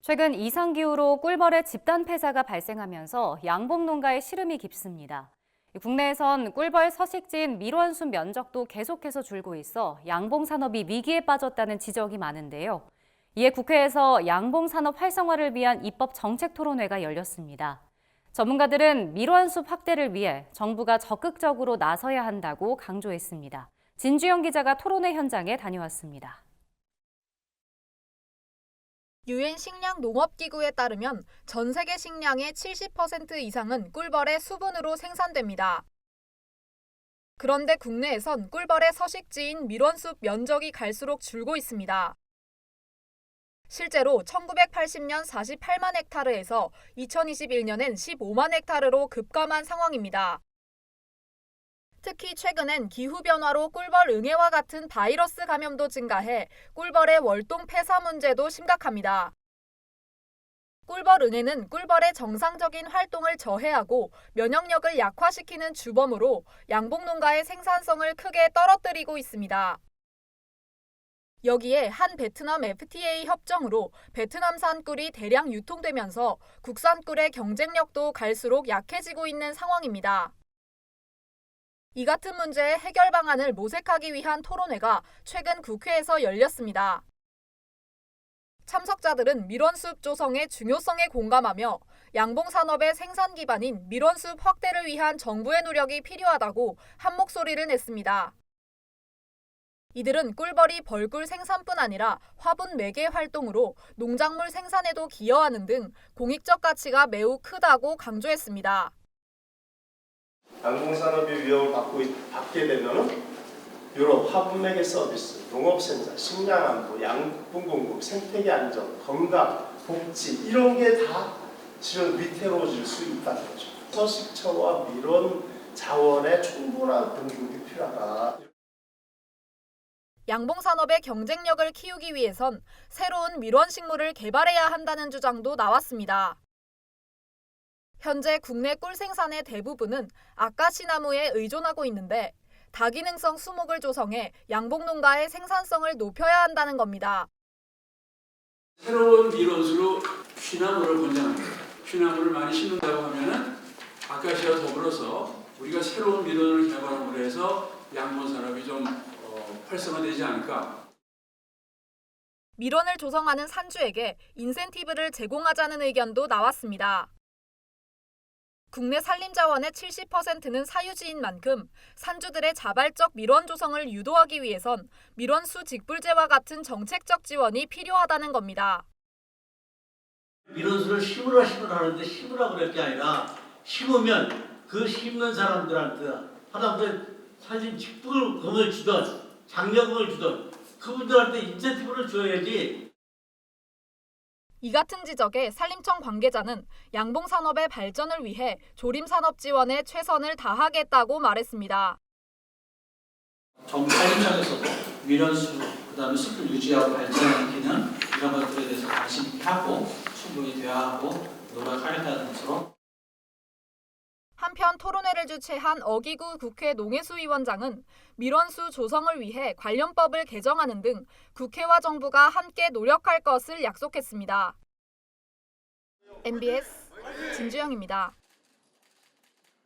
최근 이상기후로 꿀벌의 집단 폐사가 발생하면서 양봉 농가의 시름이 깊습니다. 국내에선 꿀벌 서식지인 밀원숲 면적도 계속해서 줄고 있어 양봉 산업이 위기에 빠졌다는 지적이 많은데요. 이에 국회에서 양봉 산업 활성화를 위한 입법 정책 토론회가 열렸습니다. 전문가들은 밀원숲 확대를 위해 정부가 적극적으로 나서야 한다고 강조했습니다. 진주영 기자가 토론회 현장에 다녀왔습니다. 유엔 식량 농업기구에 따르면 전 세계 식량의 70% 이상은 꿀벌의 수분으로 생산됩니다. 그런데 국내에선 꿀벌의 서식지인 밀원숲 면적이 갈수록 줄고 있습니다. 실제로 1980년 48만 헥타르에서 2021년엔 15만 헥타르로 급감한 상황입니다. 특히 최근엔 기후변화로 꿀벌 응애와 같은 바이러스 감염도 증가해 꿀벌의 월동 폐사 문제도 심각합니다. 꿀벌 응애는 꿀벌의 정상적인 활동을 저해하고 면역력을 약화시키는 주범으로 양봉 농가의 생산성을 크게 떨어뜨리고 있습니다. 여기에 한 베트남 FTA 협정으로 베트남산 꿀이 대량 유통되면서 국산 꿀의 경쟁력도 갈수록 약해지고 있는 상황입니다. 이 같은 문제의 해결 방안을 모색하기 위한 토론회가 최근 국회에서 열렸습니다. 참석자들은 밀원숲 조성의 중요성에 공감하며 양봉 산업의 생산 기반인 밀원숲 확대를 위한 정부의 노력이 필요하다고 한 목소리를 냈습니다. 이들은 꿀벌이 벌꿀 생산뿐 아니라 화분 매개 활동으로 농작물 생산에도 기여하는 등 공익적 가치가 매우 크다고 강조했습니다. 양봉산업이 위협을 받게 되면 유럽 화분 매개 서비스, 농업 생산, 식량 안보, 양분 공급, 생태계 안전, 건강, 복지 이런 게 다 실은 위태로워질 수 있다는 거죠. 서식처와 밀원 자원의 충분한 공급이 필요하다. 양봉 산업의 경쟁력을 키우기 위해선 새로운 밀원 식물을 개발해야 한다는 주장도 나왔습니다. 현재 국내 꿀 생산의 대부분은 아카시나무에 의존하고 있는데 다기능성 수목을 조성해 양봉 농가의 생산성을 높여야 한다는 겁니다. 새로운 밀원수로 취나무를 권장합니다. 취나무를 많이 심는다고 하면은 아카시아와 더불어서 우리가 새로운 밀원을 개발함으로 해서 양봉 산업이 좀 활성화되지 않을까. 밀원을 조성하는 산주에게 인센티브를 제공하자는 의견도 나왔습니다. 국내 산림자원의 70%는 사유지인 만큼 산주들의 자발적 밀원 조성을 유도하기 위해선 밀원수 직불제와 같은 정책적 지원이 필요하다는 겁니다. 밀원수를 심으라 하는데 심으라 그럴 게 아니라 심으면 그 심는 사람들한테 하다못해 산림 직불금을 주던 장려금을 주던 그분들한테 인센티브를 줘야지. 이 같은 지적에 산림청 관계자는 양봉 산업의 발전을 위해 조림 산업 지원에 최선을 다하겠다고 말했습니다. 정부 산림청에서도 밀원수, 그다음에 숲을 유지하고 발전시키는 이런 것들에 대해서 관심 있게 하고 충분히 대화하고 노력하겠다는 것으로. 한편 토론회를 주최한 어기구 국회 농해수위원장은 밀원수 조성을 위해 관련법을 개정하는 등 국회와 정부가 함께 노력할 것을 약속했습니다. MBS 진주영입니다.